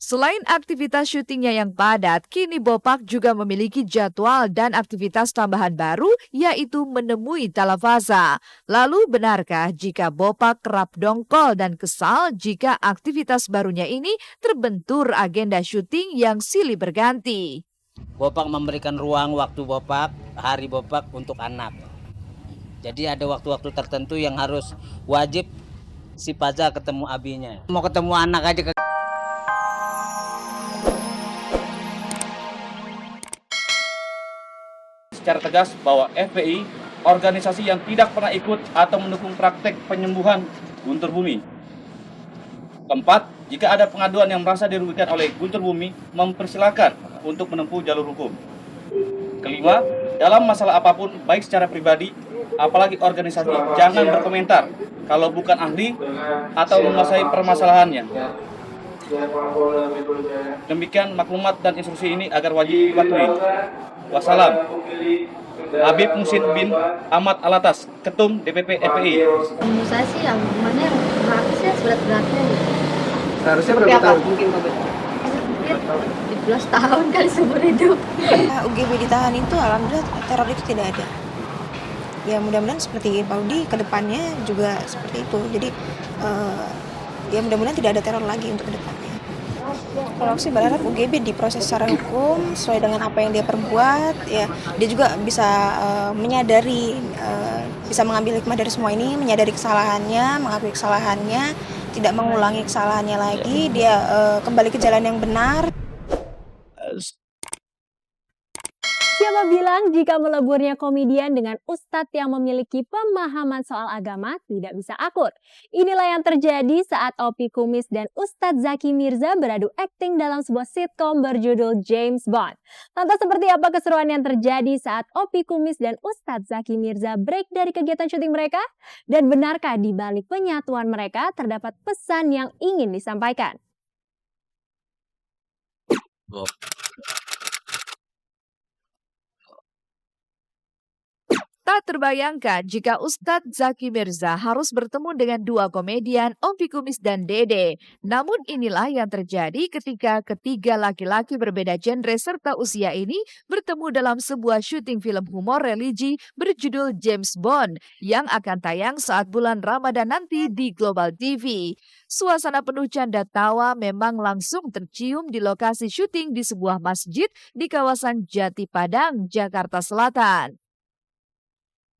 Selain aktivitas syutingnya yang padat, kini Bopak juga memiliki jadwal dan aktivitas tambahan baru, yaitu menemui Talafasa. Lalu benarkah jika Bopak kerap dongkol dan kesal jika aktivitas barunya ini terbentur agenda syuting yang silih berganti? Bopak memberikan ruang waktu Bopak, hari Bopak untuk anak. Jadi ada waktu-waktu tertentu yang harus wajib si Faza ketemu abinya. Mau ketemu anak aja secara tegas bahwa FPI organisasi yang tidak pernah ikut atau mendukung praktek penyembuhan Guntur Bumi. Keempat, jika ada pengaduan yang merasa dirugikan oleh Guntur Bumi, mempersilahkan untuk menempuh jalur hukum. Kelima, dalam masalah apapun, baik secara pribadi, apalagi organisasi, jangan berkomentar kalau bukan ahli atau menguasai permasalahannya. Demikian maklumat dan instruksi ini agar wajib dipatuhi. Wassalam. Habib Musin bin Ahmad Alatas, Ketum DPP FPI. Menurut saya sih yang mana yang gratis ya seberat-beratnya gitu. Seharusnya berapa tahun? Mungkin 17 tahun kali seumur hidup. UGB ditahan itu alhamdulillah teror itu tidak ada. Ya mudah-mudahan seperti Paudi ke depannya juga seperti itu. Jadi ya mudah-mudahan tidak ada teror lagi untuk ke depannya. Kalau aku sih berharap UGB diproses secara hukum sesuai dengan apa yang dia perbuat, ya dia juga bisa menyadari, bisa mengambil hikmah dari semua ini, menyadari kesalahannya, mengakui kesalahannya, tidak mengulangi kesalahannya lagi, dia kembali ke jalan yang benar. Siapa bilang jika meleburnya komedian dengan ustadz yang memiliki pemahaman soal agama tidak bisa akur? Inilah yang terjadi saat Opi Kumis dan Ustadz Zaki Mirza beradu akting dalam sebuah sitkom berjudul James Bond. Lantas seperti apa keseruan yang terjadi saat Opi Kumis dan Ustadz Zaki Mirza break dari kegiatan syuting mereka? Dan benarkah di balik penyatuan mereka terdapat pesan yang ingin disampaikan? Tak terbayangkan jika Ustadz Zaki Mirza harus bertemu dengan dua komedian Opi Kumis dan Dede. Namun inilah yang terjadi ketika ketiga laki-laki berbeda genre serta usia ini bertemu dalam sebuah syuting film humor religi berjudul James Bond yang akan tayang saat bulan Ramadan nanti di Global TV. Suasana penuh canda tawa memang langsung tercium di lokasi syuting di sebuah masjid di kawasan Jati Padang, Jakarta Selatan.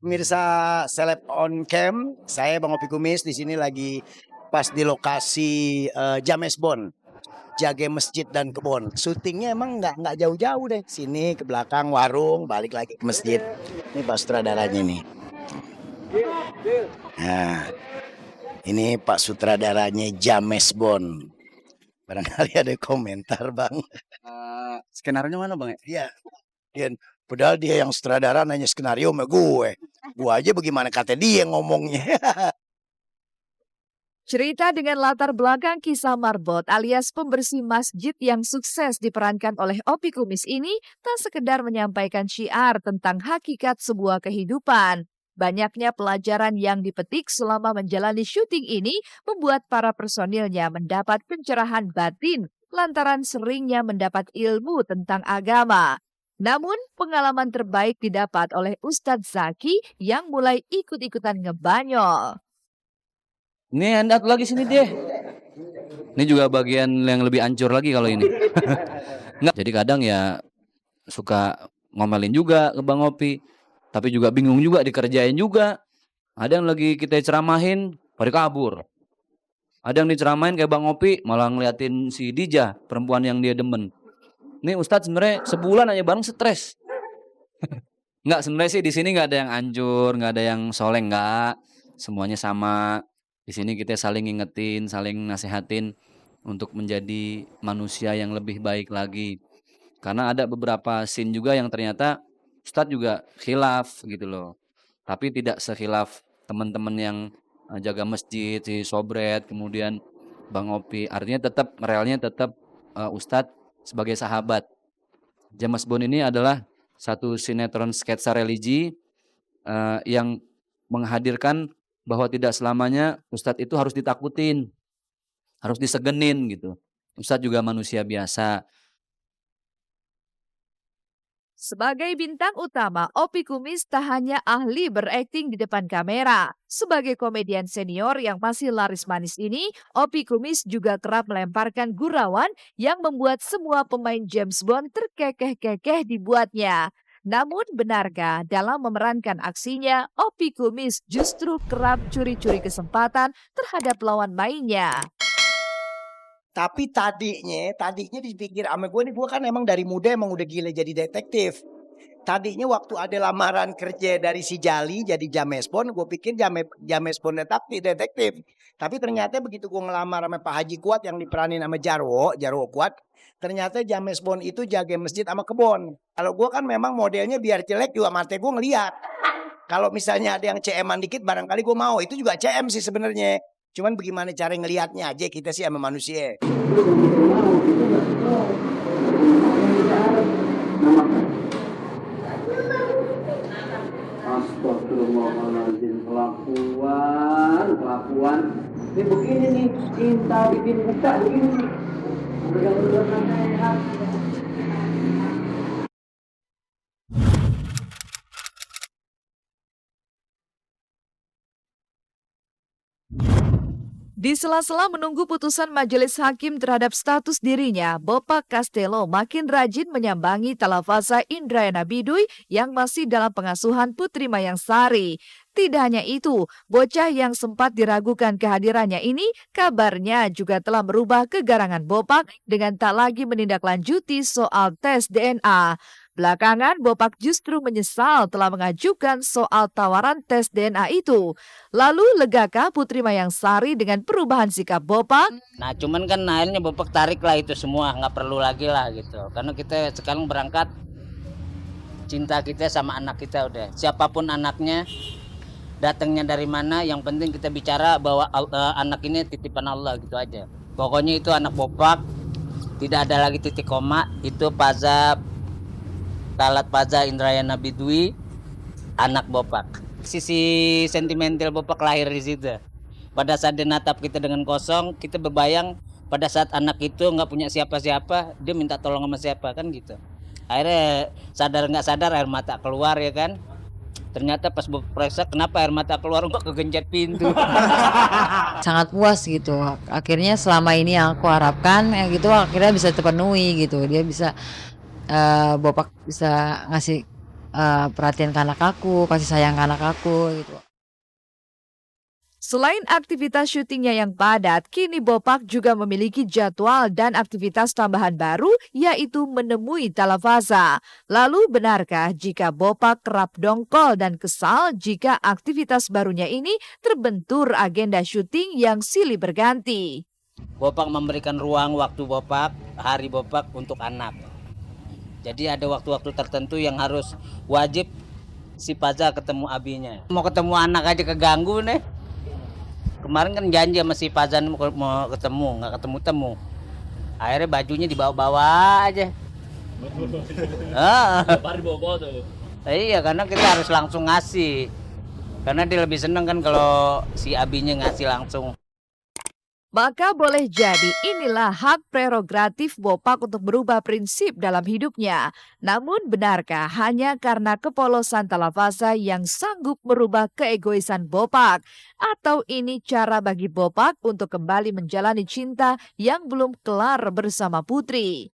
Pemirsa Seleb on Cam, saya Bang Opi Kumis di sini lagi pas di lokasi James Bond, jaga masjid dan kebun. Syutingnya emang nggak jauh-jauh deh, sini ke belakang warung, balik lagi ke masjid. Ini Pak sutradaranya nih. Nah, ini Pak sutradaranya James Bond. Barangkali ada komentar Bang. Skenario mana Bang? Iya. Padahal dia yang sutradara nanya skenario sama gue. Gue aja bagaimana kata dia ngomongnya. Cerita dengan latar belakang kisah marbot alias pembersih masjid yang sukses diperankan oleh Opi Kumis ini tak sekedar menyampaikan syiar tentang hakikat sebuah kehidupan. Banyaknya pelajaran yang dipetik selama menjalani syuting ini membuat para personilnya mendapat pencerahan batin lantaran seringnya mendapat ilmu tentang agama. Namun, pengalaman terbaik didapat oleh Ustadz Zaki yang mulai ikut-ikutan ngebanyol. Ini handout lagi sini deh. Ini juga bagian yang lebih ancur lagi kalau ini. Enggak, jadi kadang ya suka ngomelin juga ke Bang Opi. Tapi juga bingung juga dikerjain juga. Ada yang lagi kita ceramahin, pada kabur. Ada yang diceramahin kayak Bang Opi, malah ngeliatin si Dija, perempuan yang dia demen. Nih Ustadz sebenarnya sebulan aja bareng stres. Enggak, sebenarnya sih di sini nggak ada yang hancur, nggak ada yang soleh, nggak. Semuanya sama. Di sini kita saling ngingetin, saling nasehatin untuk menjadi manusia yang lebih baik lagi. Karena ada beberapa scene juga yang ternyata Ustadz juga khilaf gitu loh. Tapi tidak sekhilaf teman-teman yang jaga masjid, si Sobret, kemudian Bang Opi. Artinya tetap realnya tetap Ustadz sebagai sahabat. James Bond ini adalah satu sinetron sketsa religi yang menghadirkan bahwa tidak selamanya Ustadz itu harus ditakutin, harus disegenin gitu. Ustadz juga manusia biasa. Sebagai bintang utama, Opi Kumis tak hanya ahli berakting di depan kamera. Sebagai komedian senior yang masih laris manis ini, Opi Kumis juga kerap melemparkan gurauan yang membuat semua pemain James Bond terkekeh-kekeh dibuatnya. Namun benarkah dalam memerankan aksinya, Opi Kumis justru kerap curi-curi kesempatan terhadap lawan mainnya? Tapi tadinya dipikir sama gue nih, gue kan emang dari muda emang udah gila jadi detektif. Tadinya waktu ada lamaran kerja dari si Jali jadi James Bond, gue pikir James Bond detektif. Tapi ternyata begitu gue ngelamar sama Pak Haji Kuat yang diperanin sama Jarwo Kuat, ternyata James Bond itu jaga masjid sama kebon. Kalau gue kan memang modelnya biar jelek juga mata gue ngeliat. Kalau misalnya ada yang CM-an dikit barangkali gue mau, itu juga CM sih sebenarnya. Cuman bagaimana cara ngelihatnya aja kita sih sama manusia. Astagfirullahaladzim, kelakuan. Ini begini nih, cinta bikin buka begini nih. Mudah-mudahan sehat. Di sela-sela menunggu putusan majelis hakim terhadap status dirinya, Bopak Castello makin rajin menyambangi Talafasa Indrayana Bidui yang masih dalam pengasuhan Putri Mayang Sari. Tidak hanya itu, bocah yang sempat diragukan kehadirannya ini kabarnya juga telah merubah kegarangan Bopak dengan tak lagi menindaklanjuti soal tes DNA. Belakangan, Bopak justru menyesal telah mengajukan soal tawaran tes DNA itu. Lalu, legakah Putri Mayang Sari dengan perubahan sikap Bopak? Nah cuman kan akhirnya Bapak tarik lah itu semua, nggak perlu lagi lah gitu. Karena kita sekarang berangkat, cinta kita sama anak kita udah. Siapapun anaknya, datangnya dari mana, yang penting kita bicara bahwa anak ini titipan Allah gitu aja. Pokoknya itu anak Bopak, tidak ada lagi titik koma, itu Talat Paza Indrayana Bidui, anak Bopak. Sisi sentimental Bopak lahir di situ. Pada saat dia natap kita dengan kosong, kita berbayang pada saat anak itu nggak punya siapa-siapa, dia minta tolong sama siapa kan gitu. Akhirnya sadar nggak sadar air mata keluar ya kan. Ternyata pas periksa kenapa air mata keluar kok kegencet pintu. Sangat puas gitu. Akhirnya selama ini yang aku harapkan ya gitu akhirnya bisa terpenuhi gitu. Dia bisa Bopak bisa ngasih perhatian ke anak aku, kasih sayang ke anak aku gitu. Selain aktivitas syutingnya yang padat, kini Bopak juga memiliki jadwal dan aktivitas tambahan baru, yaitu menemui Talafasa. Lalu benarkah jika Bopak kerap dongkol dan kesal jika aktivitas barunya ini terbentur agenda syuting yang silih berganti? Bopak memberikan ruang waktu Bopak, hari Bopak untuk anak. Jadi ada waktu-waktu tertentu yang harus wajib si Paza ketemu abinya. Mau ketemu anak aja keganggu nih. Kemarin kan janji sama si Pazan mau ketemu, nggak ketemu-temu. Akhirnya bajunya dibawa-bawa aja. Iya, karena kita harus langsung ngasih. Karena dia lebih seneng kan kalau si abinya ngasih langsung. Maka boleh jadi inilah hak prerogatif Bopak untuk berubah prinsip dalam hidupnya. Namun benarkah hanya karena kepolosan Talafasa yang sanggup merubah keegoisan Bopak? Atau ini cara bagi Bopak untuk kembali menjalani cinta yang belum kelar bersama Putri?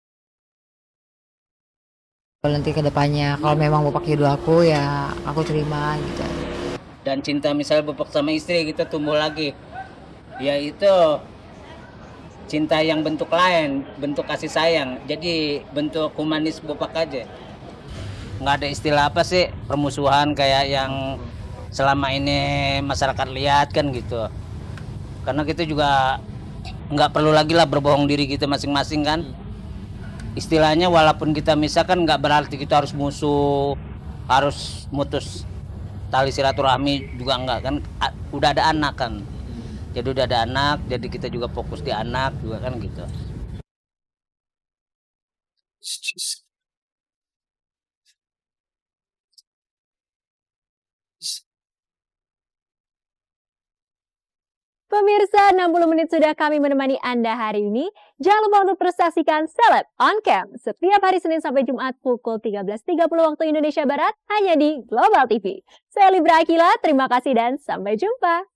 Kalau nanti ke depannya kalau memang Bopak jodoh aku ya aku terima gitu. Dan cinta misalnya Bopak sama istri kita tumbuh lagi. Yaitu cinta yang bentuk lain, bentuk kasih sayang. Jadi bentuk humanis Bopak aja. Nggak ada istilah apa sih permusuhan kayak yang selama ini masyarakat lihat kan gitu. Karena kita juga nggak perlu lagi lah berbohong diri kita masing-masing kan. Istilahnya walaupun kita misalkan nggak berarti kita harus musuh, harus mutus tali silaturahmi juga enggak kan. Udah ada anak kan. Jadi udah ada anak, jadi kita juga fokus di anak juga kan gitu. Pemirsa, 60 menit sudah kami menemani Anda hari ini. Jangan lupa untuk terus saksikan Celeb on Cam setiap hari Senin sampai Jumat pukul 13.30 waktu Indonesia Barat hanya di Global TV. Saya Libra Akila, terima kasih dan sampai jumpa.